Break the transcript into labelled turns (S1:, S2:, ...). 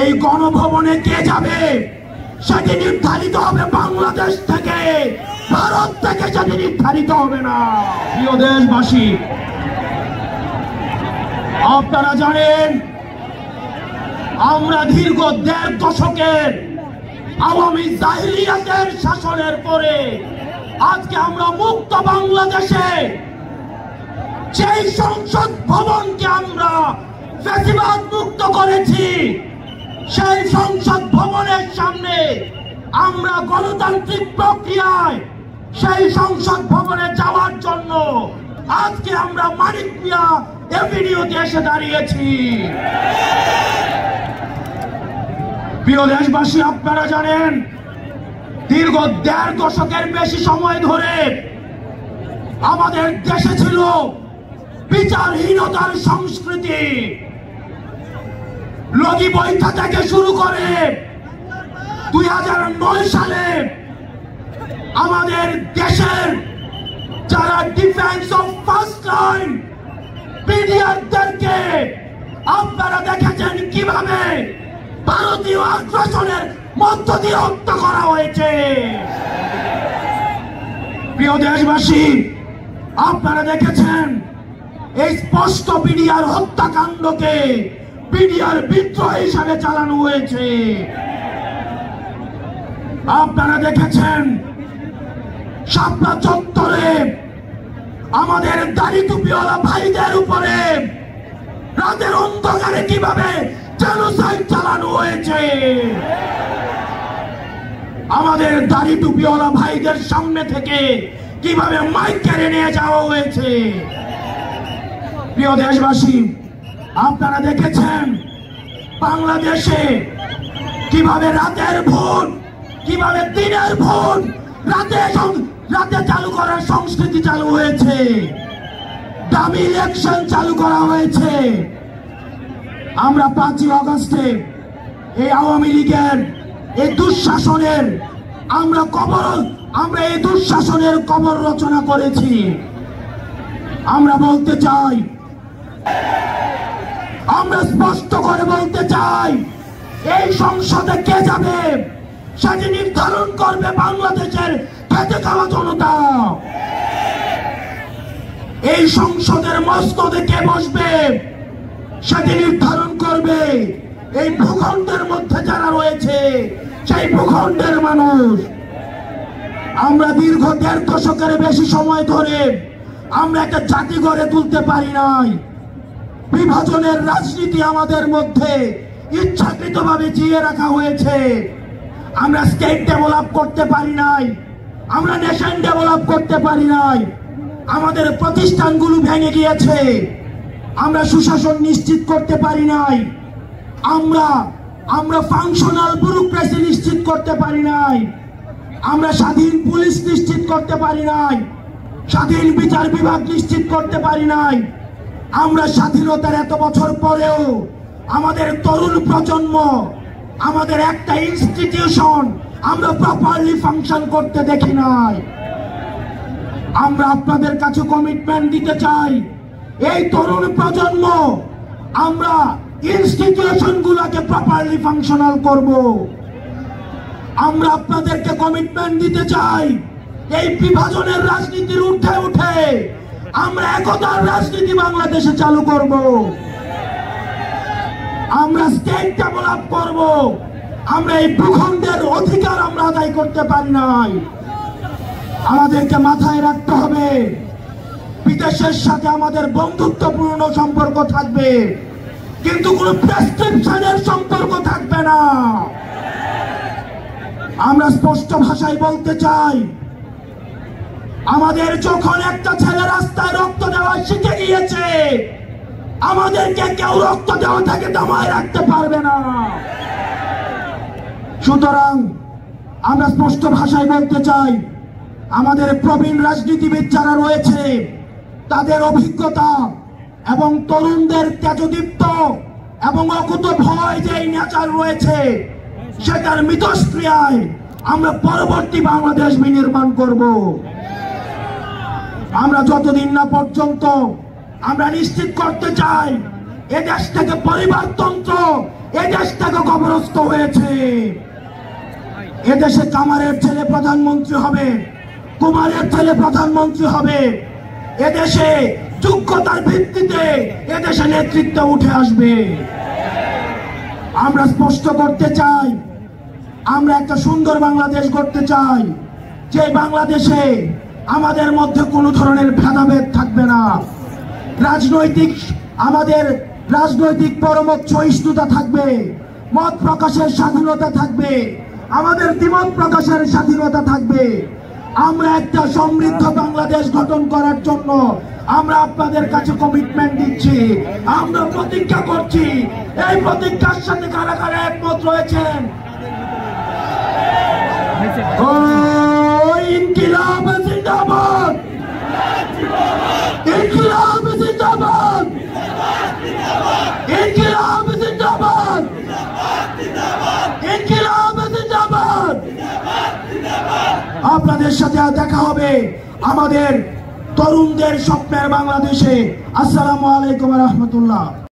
S1: এই গণভবনে কে যাবে সেটি নির্ধারিত হবে বাংলাদেশ থেকে, ভারত থেকে সেটি নির্ধারিত হবে না। প্রিয় দেশবাসী, আপনারা জানেন আমরা দীর্ঘ ১.৫ দশকের আওয়ামী জাহিলিয়াতের শাসনের পরে আজকে আমরা মুক্ত বাংলাদেশে সেই সংসদ ভবনকে আমরা ফ্যাসিবাদ মুক্ত করেছি, সেই সংসদ ভবনের সামনে আমরা গণতান্ত্রিক প্রক্রিয়ায় সেই সংসদ ভবনে যাওয়ার জন্য আজকে আমরা মানিক মিয়া এভিনিউতে এসে দাঁড়িয়েছি। প্রিয় দেশবাসী, আপনারা জানেন দীর্ঘ ১.৫ দশকের বেশি সময় ধরে আমাদের দেশে ছিল বিচারহীনতার সংস্কৃতি। লগি বৈঠা থেকে শুরু করে ২০০৯ সালে আমাদের দেশের যারা ডিফেন্স অফ ফার্স্ট লাইন পিডিআরদেরকে আপনারা দেখেছেন কিভাবে ভারতীয় আগ্রাসনের মধ্য দিয়ে হত্যা করা হয়েছে। প্রিয় দেশবাসী, আপনারা দেখেছেন এই স্পষ্ট বিডিআর হত্যাকাণ্ডকে বিডিআর বিদ্রোহ হিসাবে চালানো হয়েছে। আপনারা দেখেছেন শাপলা চত্বরে আমাদের দাড়ি টুপিওয়ালা ভাইদের উপরে রাতের অন্ধকারে কিভাবে জেনোসাইড চালানো হয়েছে। আমাদের দাড়ি টুপিওয়ালা ভাইদের সামনে থেকে কিভাবে মাইক কেড়ে নিয়ে যাওয়া হয়েছে। প্রিয় দেশবাসী, আপনারা দেখেছেন বাংলাদেশে কিভাবে রাতের ভোট, কিভাবে দিনের ভোট রাতে চালু করার সংস্কৃতি চালু হয়েছে, ডামি ইলেকশন চালু করা হয়েছে। আমরা ৫ই আগস্টে এই আওয়ামী লীগের এই দুঃশাসনের আমরা এই দুঃশাসনের কবর রচনা করেছি। আমরা বলতে চাই, আমরা স্পষ্ট করে বলতে চাই, এই সংসদে কে যাবে সেটি নির্ধারণ করবে বাংলাদেশের খেটে খাওয়া জনতা। এই সংসদের মসনদে কে বসবে সেটি নির্ধারণ করবে এই ভূখণ্ডের মধ্যে যারা রয়েছে সেই ভূখণ্ডের মানুষ। আমরা দীর্ঘ ১.৫ দশকের বেশি সময় ধরে আমরা একটা জাতি গড়ে তুলতে পারি নাই। বিভাজনের রাজনীতি আমাদের মধ্যে ইচ্ছাকৃতভাবে জিয়ে রাখা হয়েছে। আমরা স্টেট ডেভেলপ করতে পারি নাই, আমরা নেশন ডেভেলপ করতে পারি নাই। আমাদের প্রতিষ্ঠানগুলো ভেঙে গিয়েছে, আমরা সুশাসন নিশ্চিত করতে পারি নাই, আমরা ফাংশনাল ব্যুরোক্রেসি নিশ্চিত করতে পারি নাই, আমরা স্বাধীন পুলিশ নিশ্চিত করতে পারি নাই, স্বাধীন বিচার বিভাগ নিশ্চিত করতে পারি নাই। আমরা স্বাধীনতার এত বছর পরেও আমাদের তরুণ প্রজন্ম, আমাদের একটা ইনস্টিটিউশন আমরা প্রপারলি ফাংশন করতে দেখি নাই। আমরা আপনাদের কাছে কমিটমেন্ট দিতে চাই, এই তরুণ প্রজন্ম আমরা ইনস্টিটিউশন গুলোকে প্রপারলি ফাংশনাল করব। আমরা আপনাদেরকে কমিটমেন্ট দিতে চাই, এই বিভাজনের রাজনীতির ঊর্ধ্বে উঠে আমরা একতার রাজনীতি বাংলাদেশে চালু করব। আমরা স্টেট ডেভেলপ করব। আমরা এই ভূখণ্ডের অধিকার আমরা আদায় করতে পারি নাই। আমাদেরকে মাথায় রাখতে হবে, বিদেশের সাথে আমাদের বন্ধুত্বপূর্ণ সম্পর্ক থাকবে, কিন্তু কোন প্রেসক্রিপশনের সম্পর্ক থাকবে না। আমরা স্পষ্ট ভাষায় বলতে চাই, আমাদের যখন একটা ছেলে রাস্তায় রক্ত দেওয়া শিখে গিয়েছে, আমাদেরকে কেউ রক্ত দেওয়া থেকে দমায় রাখতে পারবে না। সুতরাং আমরা স্পষ্ট ভাষায় বলতে চাই, আমাদের প্রবীণ রাজনীতিবিদ যারা রয়েছে তাদের অভিজ্ঞতা এবং তরুণদের তেজদীপ্ত এবং অকুত ভয় যে নেচার রয়েছে সেটার মিথস্ক্রিয়ায় আমরা পরবর্তী বাংলাদেশ বিনির্মাণ করব। আমরা যতদিন না পর্যন্ত আমরা নিশ্চিত করতে চাই এদেশ থেকে পরিবারতন্ত্র এই দেশটাকে কবরস্থ হয়েছে। এদেশে কামারের ছেলে প্রধানমন্ত্রী হবে, কুমারের ছেলে প্রধানমন্ত্রী হবে। এদেশে যোগ্যতার ভিত্তিতে এদেশে নেতৃত্ব উঠে আসবে। আমরা স্পষ্ট করতে চাই, আমরা একটা সুন্দর বাংলাদেশ গড়তে চাই, যে বাংলাদেশে আমাদের মধ্যে কোনো ধরনের ভেদাভেদ থাকবে না। আমাদের রাজনৈতিক পরমত সহিষ্ণুতা থাকবে, মত প্রকাশের স্বাধীনতা থাকবে, আমাদের দ্বিমত প্রকাশের স্বাধীনতা থাকবে। আমরা একটা সমৃদ্ধ বাংলাদেশ গঠন করার জন্য আমরা আপনাদের কাছে কমিটমেন্ট দিচ্ছি, আমরা প্রতিজ্ঞা করছি। এই প্রতিজ্ঞার সাথে কারা কারা একমত রয়েছেন? ইনকিলাব জিন্দাবাদ, ইনকিলাব জিন্দাবাদ, ইনকিলাব জিন্দাবাদ, ইনকিলাব জিন্দাবাদ। আপনাদের সাথে দেখা হবে আমাদের তরুণদের স্বপ্নের বাংলাদেশে। আসসালামু আলাইকুম ওয়া রাহমাতুল্লাহ।